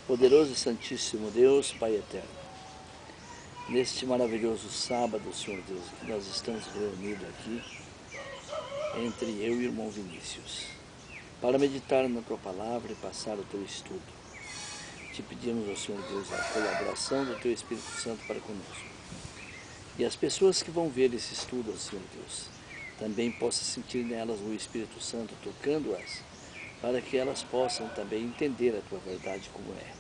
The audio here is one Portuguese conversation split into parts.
Poderoso e Santíssimo Deus, Pai Eterno, neste maravilhoso sábado, Senhor Deus, que nós estamos reunidos aqui, entre eu e o irmão Vinícius, para meditar na Tua Palavra e passar o Teu estudo. Te pedimos, ó Senhor Deus, a colaboração do Teu Espírito Santo para conosco. E as pessoas que vão ver esse estudo, ó Senhor Deus, também possam sentir nelas o Espírito Santo tocando-as, para que elas possam também entender a Tua verdade como é.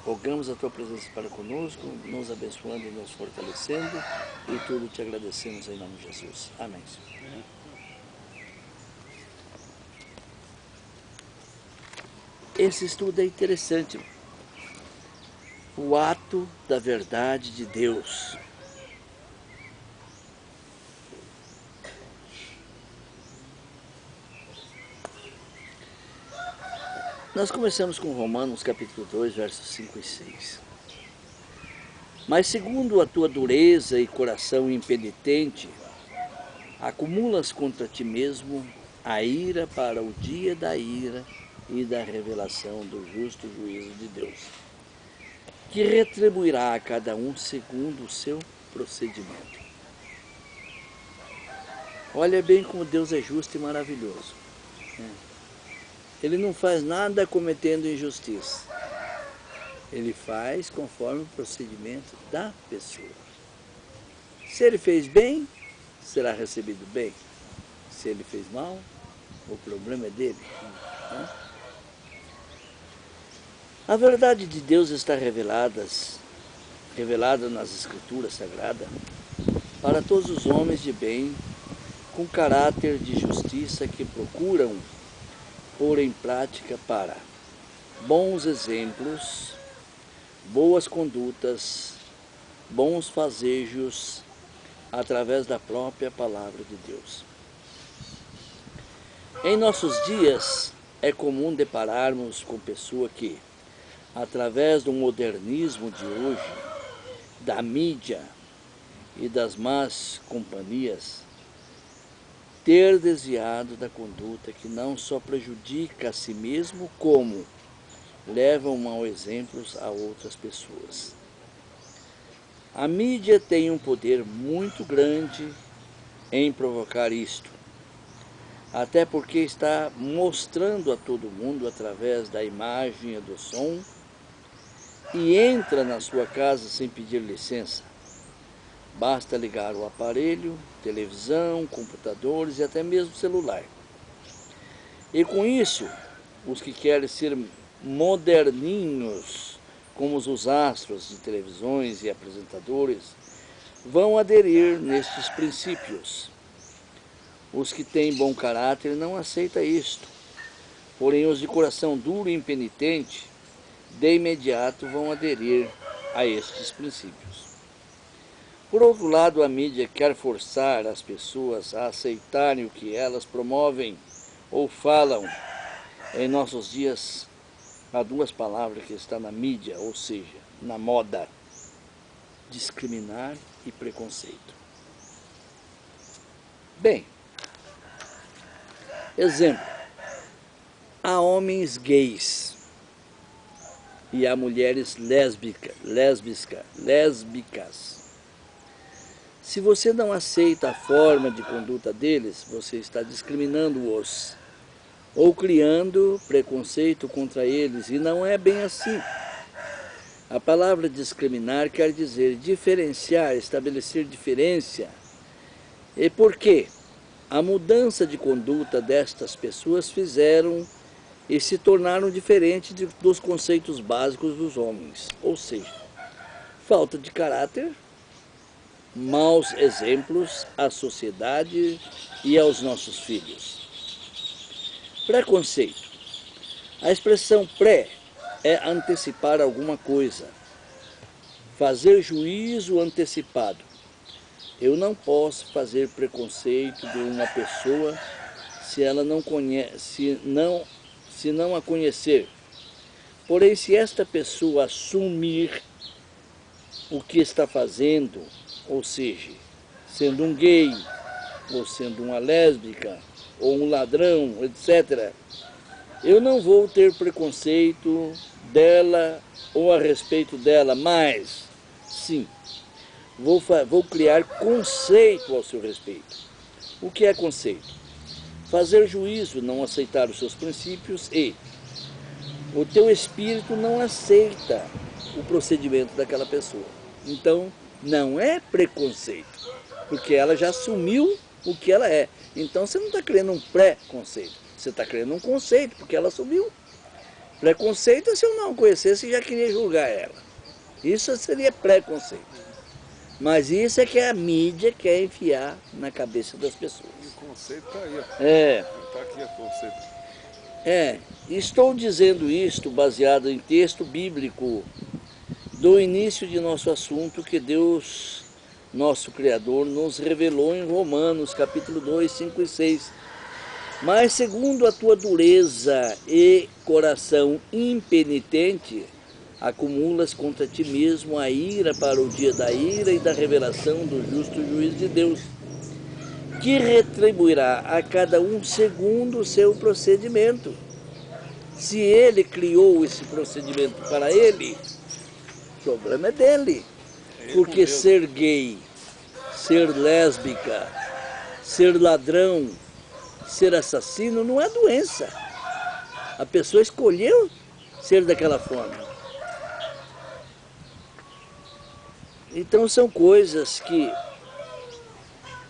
Rogamos a Tua presença para conosco, nos abençoando e nos fortalecendo, e tudo te agradecemos em nome de Jesus. Amém, Senhor. Esse estudo é interessante. O ato da verdade de Deus. Nós começamos com Romanos capítulo 2, versos 5 e 6. Mas segundo a tua dureza e coração impenitente, acumulas contra ti mesmo a ira para o dia da ira e da revelação do justo juízo de Deus, que retribuirá a cada um segundo o seu procedimento. Olha bem como Deus é justo e maravilhoso. Ele não faz nada cometendo injustiça. Ele faz conforme o procedimento da pessoa. Se ele fez bem, será recebido bem. Se ele fez mal, o problema é dele. A verdade de Deus está revelada nas Escrituras Sagradas para todos os homens de bem, com caráter de justiça que procuram pôr em prática para bons exemplos, boas condutas, bons fazejos, através da própria palavra de Deus. Em nossos dias, é comum depararmos com pessoa que, através do modernismo de hoje, da mídia e das más companhias, ter desviado da conduta que não só prejudica a si mesmo, como levam mau exemplos a outras pessoas. A mídia tem um poder muito grande em provocar isto, até porque está mostrando a todo mundo através da imagem e do som, e entra na sua casa sem pedir licença. Basta ligar o aparelho, televisão, computadores e até mesmo celular. E com isso, os que querem ser moderninhos, como os astros de televisões e apresentadores, vão aderir nestes princípios. Os que têm bom caráter não aceitam isto, porém os de coração duro e impenitente, de imediato vão aderir a estes princípios. Por outro lado, a mídia quer forçar as pessoas a aceitarem o que elas promovem ou falam. Em nossos dias, há duas palavras que estão na mídia, ou seja, na moda: discriminar e preconceito. Bem, exemplo, há homens gays e há mulheres lésbicas. Se você não aceita a forma de conduta deles, você está discriminando-os ou criando preconceito contra eles, e não é bem assim. A palavra discriminar quer dizer diferenciar, estabelecer diferença. E por quê? A mudança de conduta destas pessoas fizeram e se tornaram diferentes dos conceitos básicos dos homens, ou seja, falta de caráter, maus exemplos à sociedade e aos nossos filhos. Preconceito. A expressão pré é antecipar alguma coisa, fazer juízo antecipado. Eu não posso fazer preconceito de uma pessoa se ela não conhece, se não a conhecer. Porém, se esta pessoa assumir o que está fazendo, ou seja, sendo um gay, ou sendo uma lésbica, ou um ladrão, etc., eu não vou ter preconceito dela ou a respeito dela, mas, sim, vou criar conceito ao seu respeito. O que é conceito? Fazer juízo, não aceitar os seus princípios e o teu espírito não aceita o procedimento daquela pessoa. Então, não é preconceito, porque ela já assumiu o que ela é. Então, você não está criando um pré-conceito, você está criando um conceito, porque ela assumiu. Preconceito é se eu não conhecesse e já queria julgar ela. Isso seria preconceito. Mas isso é que a mídia quer enfiar na cabeça das pessoas. E o conceito está aí, ó. Está aqui o conceito. Estou dizendo isto baseado em texto bíblico do início de nosso assunto que Deus, nosso Criador, nos revelou em Romanos, capítulo 2, 5 e 6. Mas segundo a tua dureza e coração impenitente, acumulas contra ti mesmo a ira para o dia da ira e da revelação do justo juiz de Deus, que retribuirá a cada um segundo o seu procedimento. Se ele criou esse procedimento para ele, o problema é dele. Porque ser gay, ser lésbica, ser ladrão, ser assassino não é doença. A pessoa escolheu ser daquela forma. Então são coisas que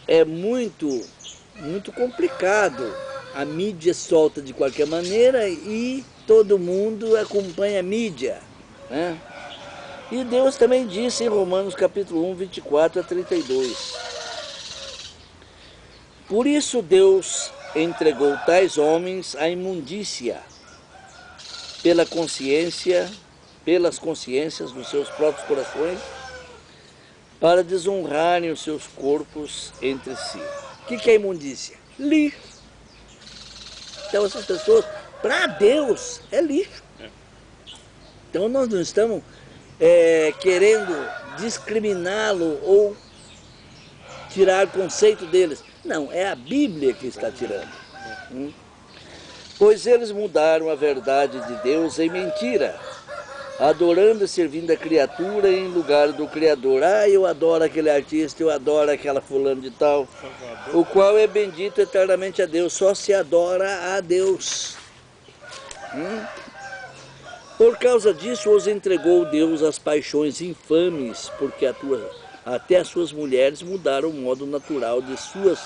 é muito complicado. A mídia solta de qualquer maneira e todo mundo acompanha a mídia, né? E Deus também disse em Romanos capítulo 1, 24 a 32. Por isso Deus entregou tais homens à imundícia pelas consciências dos seus próprios corações, para desonrarem os seus corpos entre si. O que é imundícia? Lixo. Então essas pessoas, para Deus, é lixo. Então nós não estamos querendo discriminá-lo ou tirar conceito deles. Não, é a Bíblia que está tirando. Pois eles mudaram a verdade de Deus em mentira, adorando e servindo a criatura em lugar do Criador. Eu adoro aquele artista, eu adoro aquela fulano de tal, o qual é bendito eternamente a Deus. Só se adora a Deus. Por causa disso os entregou Deus às paixões infames, porque até as suas mulheres mudaram o modo natural de suas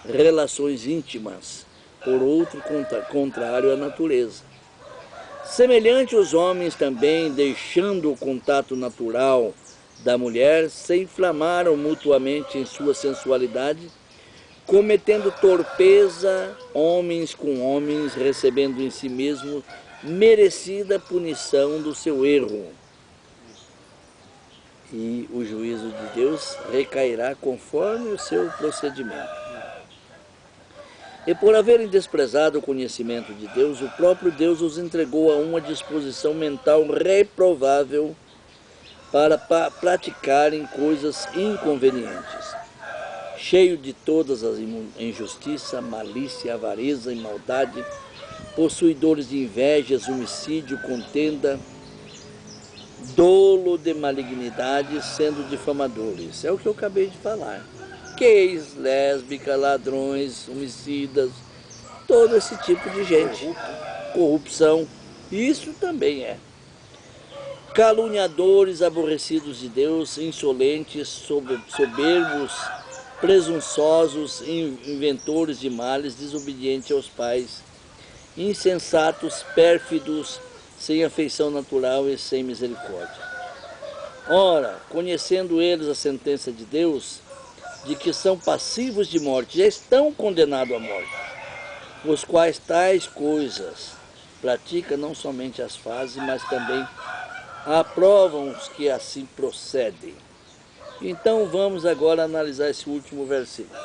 relações íntimas, por outro contrário à natureza. Semelhante os homens também, deixando o contato natural da mulher, se inflamaram mutuamente em sua sensualidade, cometendo torpeza homens com homens, recebendo em si mesmo merecida punição do seu erro. E o juízo de Deus recairá conforme o seu procedimento. E por haverem desprezado o conhecimento de Deus, o próprio Deus os entregou a uma disposição mental reprovável para praticarem coisas inconvenientes, cheio de todas as injustiça, malícia, avareza e maldade, possuidores de invejas, homicídio, contenda, dolo de malignidade, sendo difamadores. É o que eu acabei de falar. Gays, lésbicas, ladrões, homicidas, todo esse tipo de gente. Corrupção, isso também é. Caluniadores, aborrecidos de Deus, insolentes, soberbos, presunçosos, inventores de males, desobedientes aos pais, insensatos, pérfidos, sem afeição natural e sem misericórdia. Ora, conhecendo eles a sentença de Deus, de que são passivos de morte, já estão condenados à morte, os quais tais coisas praticam, não somente as fazem, mas também aprovam os que assim procedem. Então vamos agora analisar esse último versículo.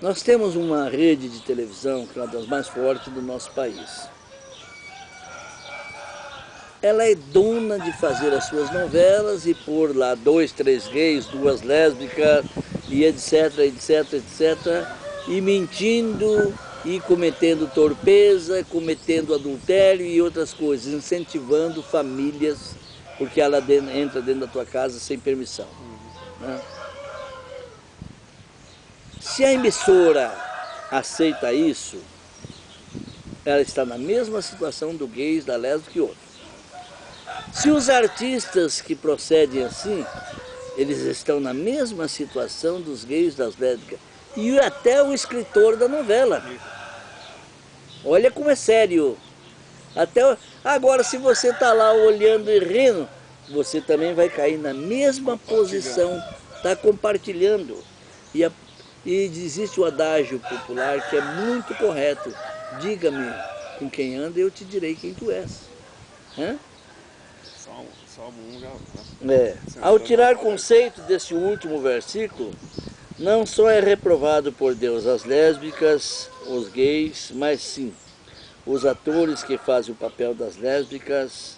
Nós temos uma rede de televisão que é uma das mais fortes do nosso país. Ela é dona de fazer as suas novelas e pôr lá 2, 3 gays, 2 lésbicas e etc, etc, etc, e mentindo e cometendo torpeza, cometendo adultério e outras coisas, incentivando famílias, porque ela entra dentro da tua casa sem permissão. Né? Se a emissora aceita isso, ela está na mesma situação do gays, da lésbica que outros. Se os artistas que procedem assim, eles estão na mesma situação dos gays, das lésbicas, e até o escritor da novela. Olha como é sério. Agora, se você está lá olhando e rindo, você também vai cair na mesma posição, está compartilhando. E existe o adágio popular que é muito correto. Diga-me com quem anda, eu te direi quem tu és. Hã? Salmo 1 já... Ao tirar conceito desse último versículo, não só é reprovado por Deus as lésbicas, os gays, mas sim os atores que fazem o papel das lésbicas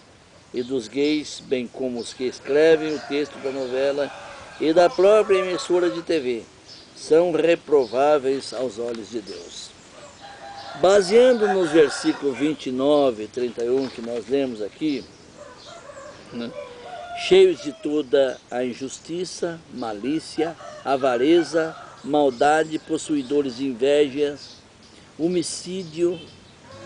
e dos gays, bem como os que escrevem o texto da novela e da própria emissora de TV, são reprováveis aos olhos de Deus. Baseando nos versículos 29 e 31 que nós lemos aqui, né, cheios de toda a injustiça, malícia, avareza, maldade, possuidores de invejas, homicídio,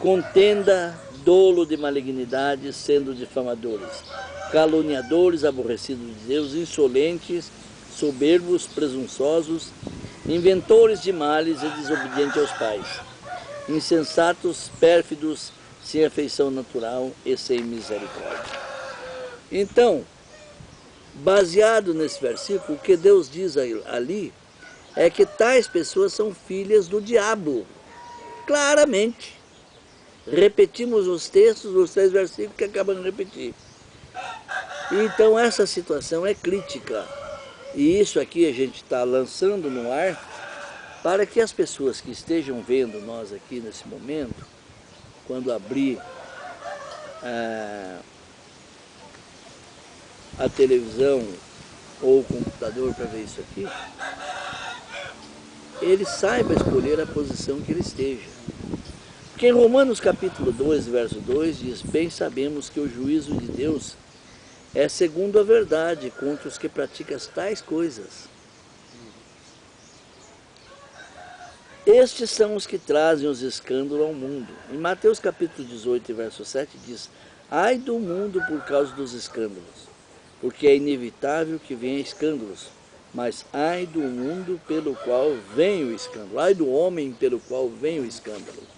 contenda, dolo de malignidade, sendo difamadores, caluniadores, aborrecidos de Deus, insolentes, soberbos, presunçosos, inventores de males e desobedientes aos pais, insensatos, pérfidos, sem afeição natural e sem misericórdia. Então, baseado nesse versículo, o que Deus diz ali é que tais pessoas são filhas do diabo, claramente. Repetimos os textos, os 3 versículos que acabamos de repetir. Então essa situação é crítica. E isso aqui a gente está lançando no ar para que as pessoas que estejam vendo nós aqui nesse momento, quando abrir a televisão ou o computador para ver isso aqui, ele saiba escolher a posição que ele esteja. Porque em Romanos capítulo 2, verso 2, diz: bem sabemos que o juízo de Deus é segundo a verdade contra os que praticam tais coisas. Estes são os que trazem os escândalos ao mundo. Em Mateus capítulo 18, verso 7, diz: ai do mundo por causa dos escândalos, porque é inevitável que venha escândalos, mas ai do mundo pelo qual vem o escândalo, ai do homem pelo qual vem o escândalo.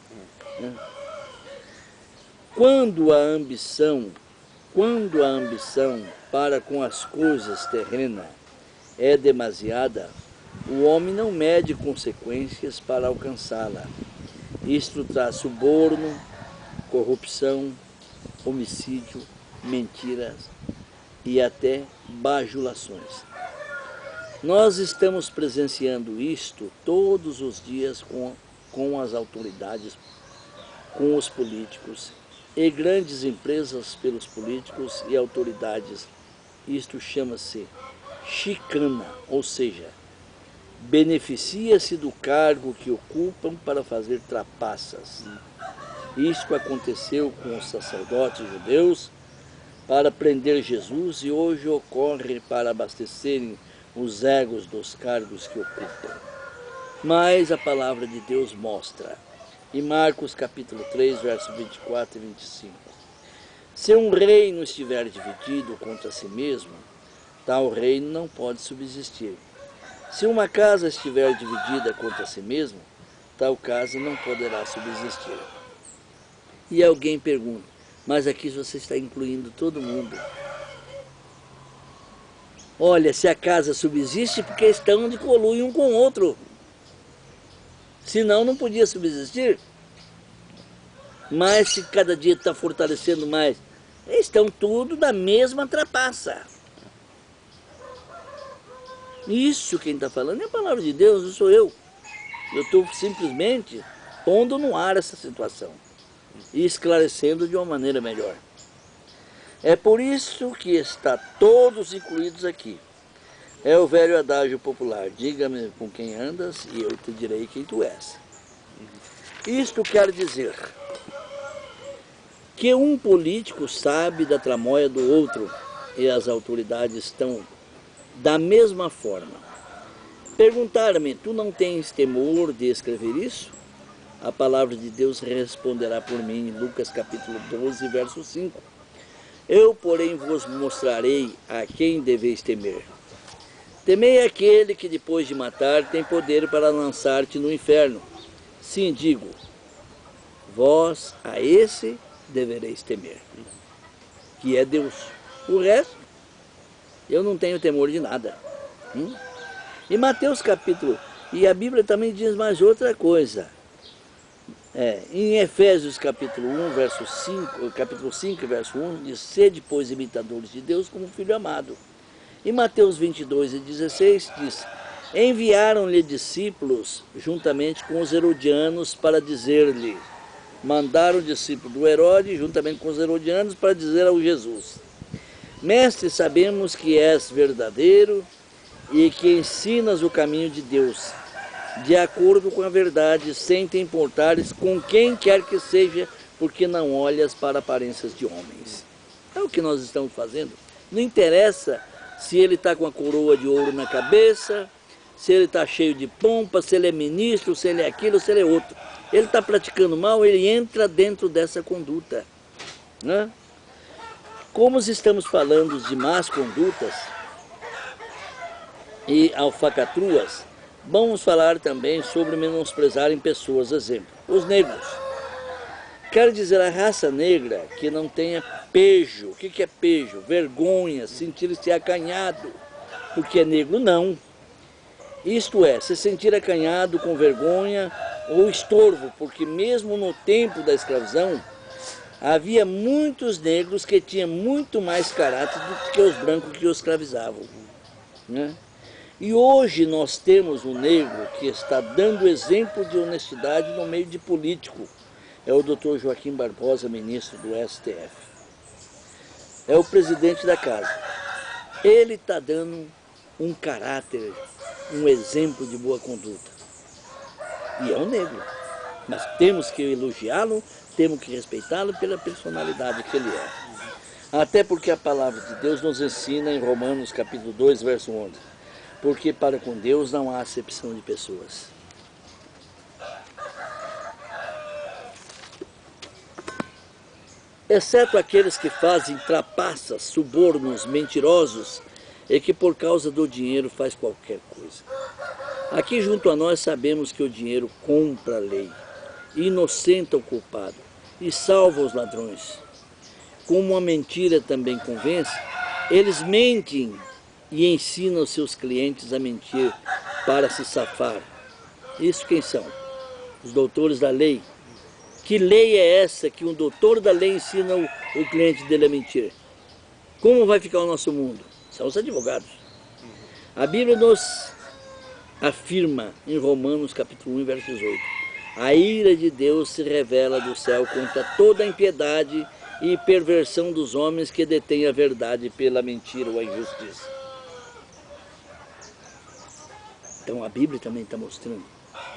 Quando a ambição para com as coisas terrenas é demasiada, o homem não mede consequências para alcançá-la. Isto traz suborno, corrupção, homicídio, mentiras e até bajulações. Nós estamos presenciando isto todos os dias com as autoridades, com os políticos e grandes empresas pelos políticos e autoridades. Isto chama-se chicana, ou seja, beneficia-se do cargo que ocupam para fazer trapaças. Isto aconteceu com os sacerdotes judeus para prender Jesus e hoje ocorre para abastecerem os egos dos cargos que ocupam. Mas a palavra de Deus mostra, em Marcos capítulo 3, verso 24 e 25, se um reino estiver dividido contra si mesmo, tal reino não pode subsistir. Se uma casa estiver dividida contra si mesma, tal casa não poderá subsistir. E alguém pergunta: mas aqui você está incluindo todo mundo. Olha, se a casa subsiste, porque estão de coluio um com o outro. Senão não podia subsistir. Mas se cada dia está fortalecendo mais, estão tudo da mesma trapaça. Isso quem está falando é a palavra de Deus, não sou eu. Eu estou simplesmente pondo no ar essa situação e esclarecendo de uma maneira melhor. É por isso que está todos incluídos aqui. É o velho adágio popular: diga-me com quem andas e eu te direi quem tu és. Isto quer dizer que um político sabe da tramóia do outro e as autoridades estão da mesma forma. Perguntar-me, tu não tens temor de escrever isso? A palavra de Deus responderá por mim, Lucas capítulo 12, verso 5. Eu, porém, vos mostrarei a quem deveis temer. Temei aquele que depois de matar tem poder para lançar-te no inferno. Sim, digo, vós a esse devereis temer, que é Deus. O resto, eu não tenho temor de nada. E Mateus capítulo, e a Bíblia também diz mais outra coisa. Em Efésios capítulo 1, verso 5, capítulo 5, verso 1, diz, sede, pois, imitadores de Deus como filho amado. Em Mateus 22 e 16 diz, enviaram-lhe discípulos juntamente com os herodianos para dizer-lhe, mandaram o discípulo do Herodes juntamente com os herodianos para dizer ao Jesus, mestre, sabemos que és verdadeiro e que ensinas o caminho de Deus, de acordo com a verdade, sem te importares com quem quer que seja, porque não olhas para aparências de homens. É o que nós estamos fazendo. Não interessa se ele está com a coroa de ouro na cabeça, se ele está cheio de pompa, se ele é ministro, se ele é aquilo, se ele é outro. Ele está praticando mal, ele entra dentro dessa conduta. Né? Como estamos falando de más condutas e alfacatruas, vamos falar também sobre menosprezarem pessoas, exemplo, os negros. Quero dizer, a raça negra que não tenha pejo. O que é pejo? Vergonha, sentir-se acanhado, porque é negro, não. Isto é, se sentir acanhado com vergonha ou estorvo, porque mesmo no tempo da escravidão, havia muitos negros que tinham muito mais caráter do que os brancos que os escravizavam. Né? E hoje nós temos um negro que está dando exemplo de honestidade no meio de político. É o Dr. Joaquim Barbosa, ministro do STF. É o presidente da casa. Ele está dando um caráter, um exemplo de boa conduta. E é um negro. Mas temos que elogiá-lo, temos que respeitá-lo pela personalidade que ele é. Até porque a palavra de Deus nos ensina em Romanos capítulo 2, verso 11. Porque para com Deus não há acepção de pessoas. Exceto aqueles que fazem trapaças, subornos, mentirosos, e que por causa do dinheiro faz qualquer coisa. Aqui junto a nós sabemos que o dinheiro compra a lei, inocenta o culpado e salva os ladrões. Como a mentira também convence, eles mentem e ensinam os seus clientes a mentir para se safar. Isso quem são? Os doutores da lei. Que lei é essa que um doutor da lei ensina o cliente dele a mentir? Como vai ficar o nosso mundo? São os advogados. A Bíblia nos afirma em Romanos capítulo 1, verso 18. A ira de Deus se revela do céu contra toda a impiedade e perversão dos homens que detêm a verdade pela mentira ou a injustiça. Então a Bíblia também está mostrando.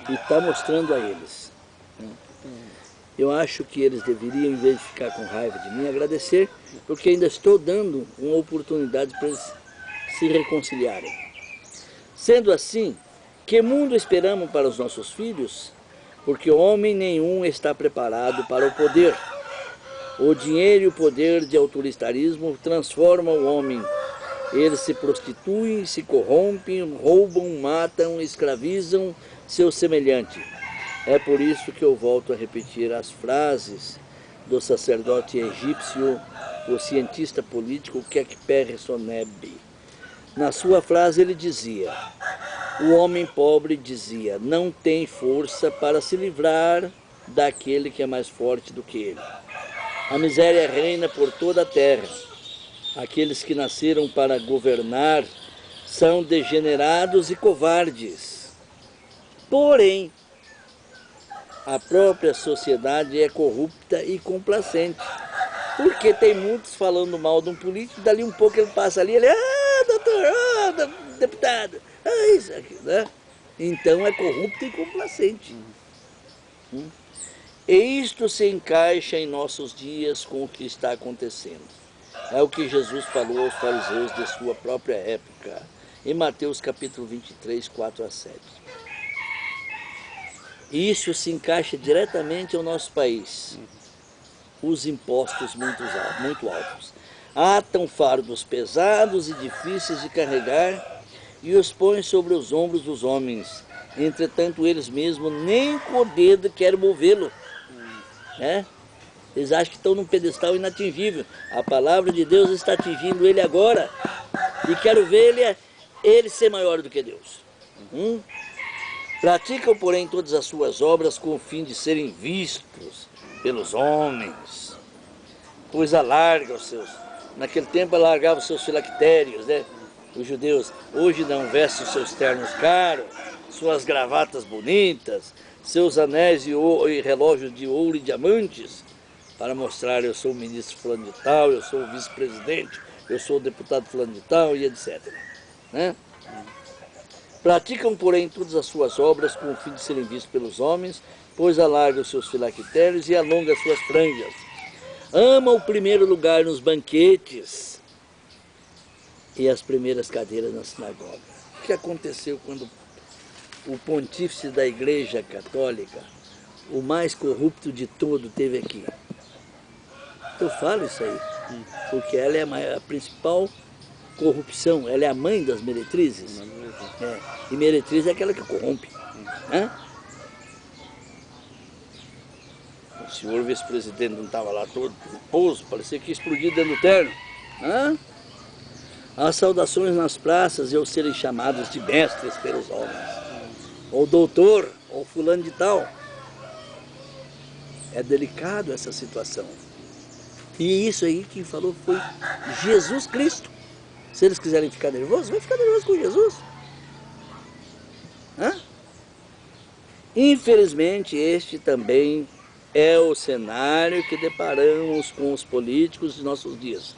E está mostrando a eles. Eu acho que eles deveriam, em vez de ficar com raiva de mim, agradecer, porque ainda estou dando uma oportunidade para eles se reconciliarem. Sendo assim, que mundo esperamos para os nossos filhos? Porque homem nenhum está preparado para o poder. O dinheiro e o poder de autoritarismo transformam o homem. Eles se prostituem, se corrompem, roubam, matam, escravizam seu semelhante. É por isso que eu volto a repetir as frases do sacerdote egípcio, o cientista político Kekper Soneb. Na sua frase ele dizia, o homem pobre dizia, não tem força para se livrar daquele que é mais forte do que ele. A miséria reina por toda a terra. Aqueles que nasceram para governar são degenerados e covardes. Porém, a própria sociedade é corrupta e complacente. Porque tem muitos falando mal de um político, dali um pouco ele passa ali, ele, doutor, deputado, isso aqui, né? Então é corrupto e complacente. E isto se encaixa em nossos dias com o que está acontecendo. É o que Jesus falou aos fariseus de sua própria época, em Mateus capítulo 23, 4 a 7. Isso se encaixa diretamente ao nosso país. Os impostos muito altos. Atam fardos pesados e difíceis de carregar e os põem sobre os ombros dos homens. Entretanto, eles mesmos nem com o dedo querem movê-lo. Eles acham que estão num pedestal inatingível. A palavra de Deus está atingindo ele agora. E quero ver ele ser maior do que Deus. Praticam, porém, todas as suas obras com o fim de serem vistos pelos homens. Pois alarga os seus... Naquele tempo alargava os seus filactérios, né? Os judeus hoje não vestem os seus ternos caros, suas gravatas bonitas, seus anéis e relógios de ouro e diamantes, para mostrar eu sou o ministro fulano de tal, eu sou o vice-presidente, eu sou o deputado fulano de tal e etc. Né? Praticam, porém, todas as suas obras com o fim de serem vistos pelos homens, pois alargam os seus filactérios e alongam as suas franjas. Amam o primeiro lugar nos banquetes e as primeiras cadeiras na sinagoga. O que aconteceu quando o pontífice da Igreja Católica, o mais corrupto de todo, esteve aqui? Eu falo isso aí, porque ela é a principal corrupção, ela é a mãe das meretrizes. E meretriz é aquela que corrompe. O senhor vice-presidente não estava lá todo pomposo, parecia que ia explodir dentro do terno. As saudações nas praças e ao serem chamados de mestres pelos homens, ou doutor, ou fulano de tal. É delicado essa situação. E isso aí quem falou foi Jesus Cristo. Se eles quiserem ficar nervosos, vai ficar nervoso com Jesus. Infelizmente, este também é o cenário que deparamos com os políticos de nossos dias.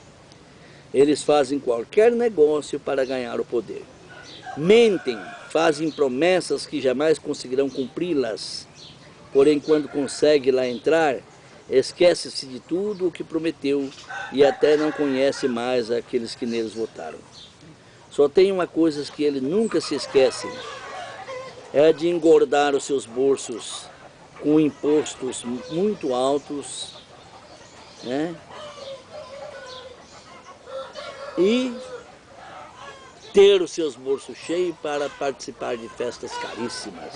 Eles fazem qualquer negócio para ganhar o poder. Mentem, fazem promessas que jamais conseguirão cumpri-las. Porém, quando consegue lá entrar, esquece-se de tudo o que prometeu e até não conhece mais aqueles que neles votaram. Só tem uma coisa que ele nunca se esquece, é de engordar os seus bolsos com impostos muito altos, né? E ter os seus bolsos cheios para participar de festas caríssimas.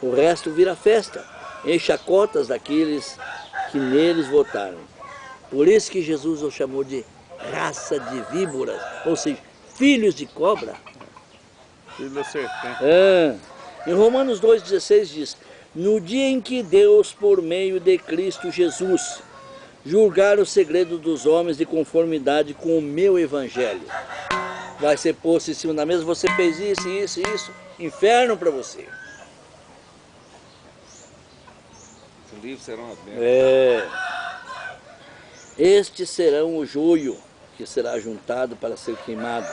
O resto vira festa, enche a cotas daqueles que neles votaram. Por isso que Jesus os chamou de raça de víboras, ou seja, filhos de cobra. Filho da serpente. Em Romanos 2,16 diz: no dia em que Deus, por meio de Cristo Jesus, julgar o segredo dos homens de conformidade com o meu evangelho, vai ser posto em cima da mesa, você fez isso, isso, isso, inferno para você. Os livros serão abertos. Estes serão o joio que será juntado para ser queimado.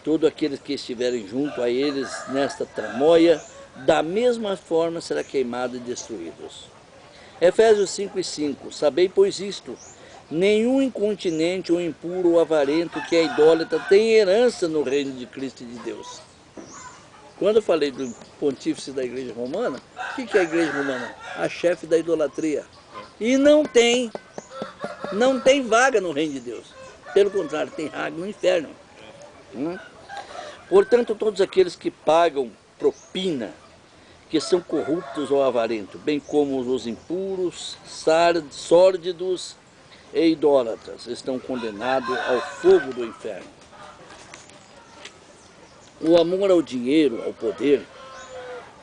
Todos aqueles que estiverem junto a eles nesta tramóia, da mesma forma será queimado e destruídos. Efésios 5:5. Sabei, pois, isto: nenhum incontinente ou impuro ou avarento que é idólatra tem herança no reino de Cristo e de Deus. Quando eu falei do pontífice da Igreja Romana, o que é a Igreja Romana? A chefe da idolatria. E não tem vaga no reino de Deus. Pelo contrário, tem vaga no inferno. Portanto, todos aqueles que pagam propina, que são corruptos ou avarentos, bem como os impuros, sórdidos e idólatras, estão condenados ao fogo do inferno. O amor ao dinheiro, ao poder,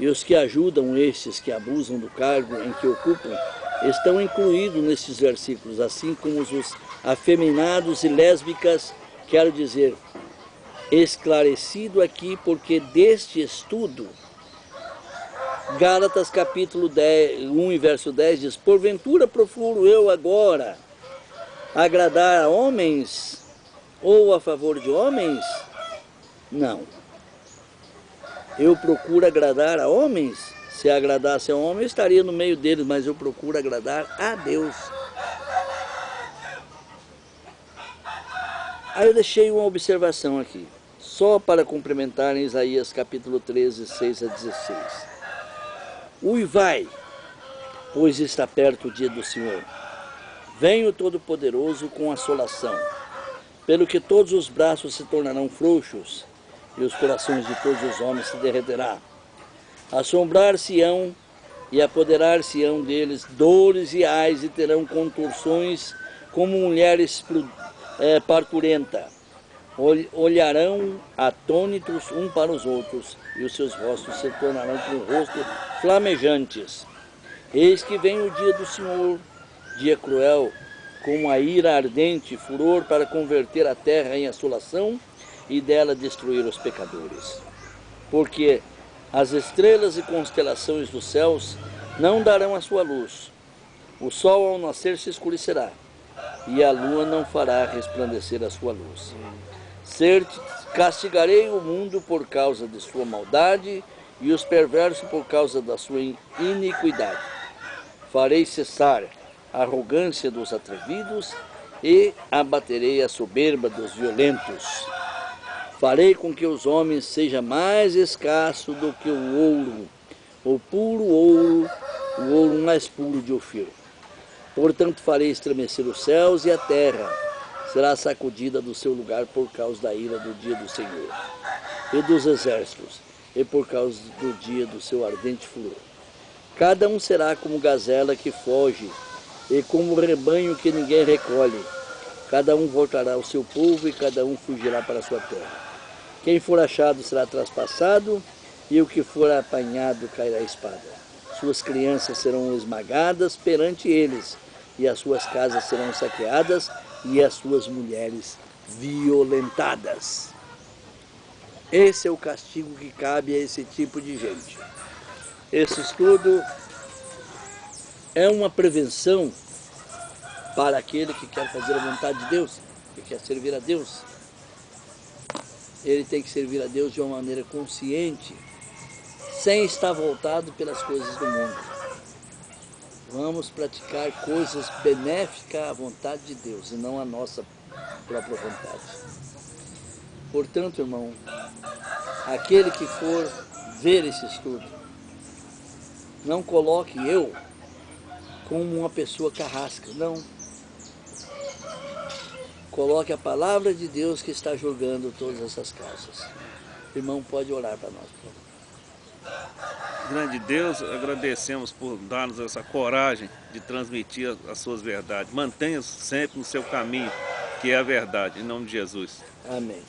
e os que ajudam estes que abusam do cargo em que ocupam, estão incluídos nestes versículos, assim como os afeminados e lésbicas, quero dizer, esclarecido aqui, porque deste estudo, Gálatas capítulo 1 e verso 10 diz: porventura procuro eu agora agradar a homens ou a favor de homens? Não. Eu procuro agradar a homens Se agradasse ao homem, eu estaria no meio deles, mas eu procuro agradar a Deus. Aí eu deixei uma observação aqui, só para complementar em Isaías capítulo 13, 6 a 16. Uivai, pois está perto o dia do Senhor. Vem o Todo-Poderoso com assolação, pelo que todos os braços se tornarão frouxos e os corações de todos os homens se derreterá. Assombrar-se-ão e apoderar-se-ão deles dores e ais e terão contorções como mulheres parturenta. Olharão atônitos um para os outros e os seus rostos se tornarão com o rosto flamejantes. Eis que vem o dia do Senhor, dia cruel, com a ira ardente, furor para converter a terra em assolação e dela destruir os pecadores. Porque as estrelas e constelações dos céus não darão a sua luz. O sol ao nascer se escurecerá, e a lua não fará resplandecer a sua luz. Castigarei o mundo por causa de sua maldade e os perversos por causa da sua iniquidade. Farei cessar a arrogância dos atrevidos e abaterei a soberba dos violentos. Farei com que os homens sejam mais escassos do que o ouro, o ouro mais puro de Ofir. Portanto farei estremecer os céus e a terra será sacudida do seu lugar por causa da ira do dia do Senhor e dos exércitos, e por causa do dia do seu ardente furor. Cada um será como gazela que foge, e como rebanho que ninguém recolhe. Cada um voltará ao seu povo, e cada um fugirá para a sua terra. Quem for achado será traspassado, e o que for apanhado cairá a espada. Suas crianças serão esmagadas perante eles, e as suas casas serão saqueadas, e as suas mulheres violentadas. Esse é o castigo que cabe a esse tipo de gente. Esse estudo é uma prevenção para aquele que quer fazer a vontade de Deus, que quer servir a Deus. Ele tem que servir a Deus de uma maneira consciente, sem estar voltado pelas coisas do mundo. Vamos praticar coisas benéficas à vontade de Deus e não à nossa própria vontade. Portanto, irmão, aquele que for ver esse estudo, não coloque eu como uma pessoa carrasca, não. Coloque a palavra de Deus que está julgando todas essas causas. Irmão, pode orar para nós, por favor. Grande Deus, agradecemos por dar-nos essa coragem de transmitir as suas verdades. Mantenha-se sempre no seu caminho, que é a verdade, em nome de Jesus. Amém.